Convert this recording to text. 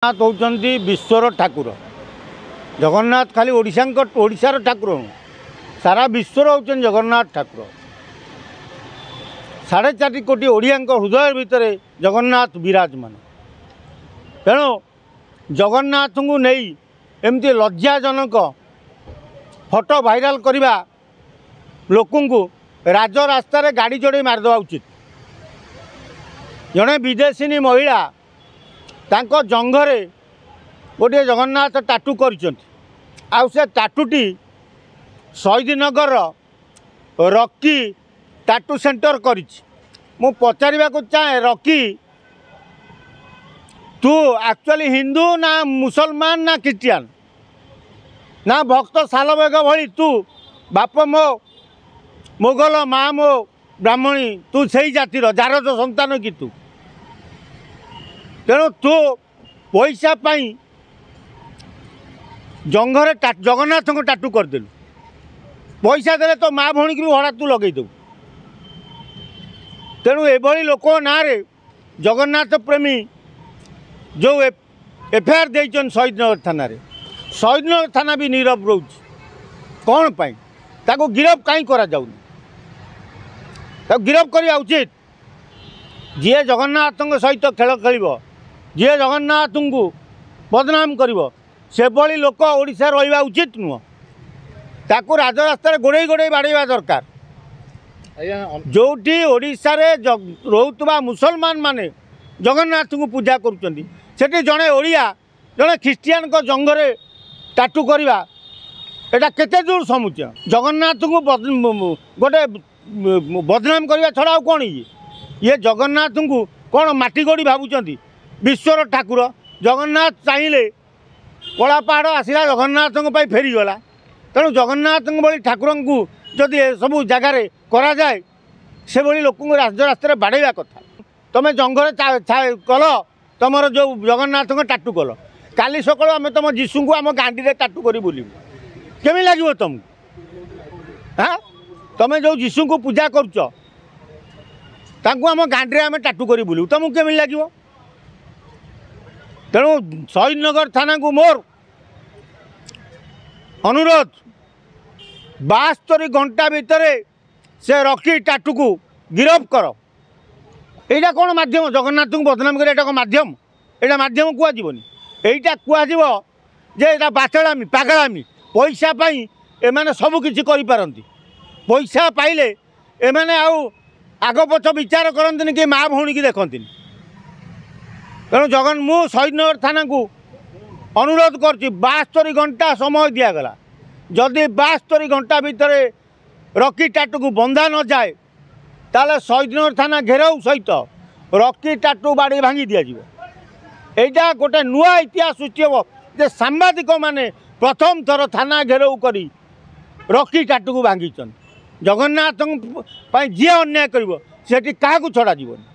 जगन्नाथ होउचंदी विश्वर ठाकुर। जगन्नाथ खाली ओडिशार ठाकुर सारा विश्वर होउचंदी जगन्नाथ ठाकुर। 4.5 कोटी ओडिया हृदय भितर जगन्नाथ विराजमान। तेणु जगन्नाथ को नहीं एमती लज्जाजनक फोटो भाइराल करवा लोक राजरास्तार गाड़ी जोड़े मारिदेवा उचित। जड़े विदेशी महिला तांको जंघरे गोटे जगन्नाथ टाटू कर टाटूटी शहीदनगर रॉकी टाटू सेंटर कर पचार चाहे रॉकी तू एक्चुअली हिंदू ना मुसलमान ना क्रिश्चियन ना भक्त सालबेग भली तू बाप मो मोगल माँ मो ब्राह्मणी तू से जातिर जार संतान कि तू तेणु तू पैसा जंघरे जगन्नाथ को टाटू करदेलु। पैसा देले तो माँ भौणी की भी भड़ा तू लगे दू। तेणु एभली लोक ना जगन्नाथ प्रेमी जो एफआईआर देइछन शहीदनगर थाना शहीदनगर थाना भी नीरव रोच कौन पाई ताको गिरफ कहीं करा जाउनी। ताको गिरफ करिया उचित। जी जगन्नाथ सहित खेल खेल जी जगन्नाथ को बदनाम से भली लोक ओडिशा रहिबा उचित नुह। ताको राजरास्तार गोड़े गोड़े बाड़ेवा दरकार। जोटी ओडिशा रे रोहुतबा मुसलमान माने जगन्नाथ को पूजा करुचंदी सेठी जड़े ओडिया जड़े ख्रीस्टियान को जंगरे टाटू करवा एटा केते दूर समुच। जगन्नाथ को गोटे बदनाम करवा छड़ा कौन ये जगन्नाथ को कौन माटी गोड़ी भावुं विश्वर ठाकुर। जगन्नाथ चाहिए कला पहाड़ आसला जगन्नाथ फेरीगला। तेणु जगन्नाथ भली ठाकुर को जदि सब जगार करा जाए से भली लोक राजरास्तार बाड़ेवा कथा। तुम जंगल कल तुम जो जगन्नाथ टाटू कल काली सकाल आम तुम जीशु को आम गांडी में टाटू कर बुलू केमी लगे तुमको। हाँ तुम जो जीशु को पूजा करुच आम गांडी में आम टाटू कर बुलू तुमको केमी लगे। तेणु शहीदनगर थाना को मोर अनुरोध 72 घंटा भितर से रॉकी टाटू को गिरफ कर। यहाँ कौन माध्यम जगन्नाथ को बदनाम कर माध्यम यहाँ माध्यम कहनी यहीटा कह बाचड़ामी पागड़ामी पैसा पाई एमाने सब किसी करपारती। पैसा पाइले एमाने आग पछ विचार करते कि माँ भौणी की देखती। तेणु मु शहीदनगर थाना को अनुरोध कर 72 घंटा समय दिगला। जदि 72 घंटा भितर रॉकी टाटू को बंधा न जाए ताले शहीदनगर थाना घेराव सहित रॉकी टाटू बाड़ी भांगी दिज्व। यहाँ गोटे नुआ इतिहास सृष्टि हम जे सांबादिक माने प्रथम थर थाना घेराव करी रॉकी टाटू को भांगी। जगन्नाथ जी अन्याय कर क्या छड़ा जीवन।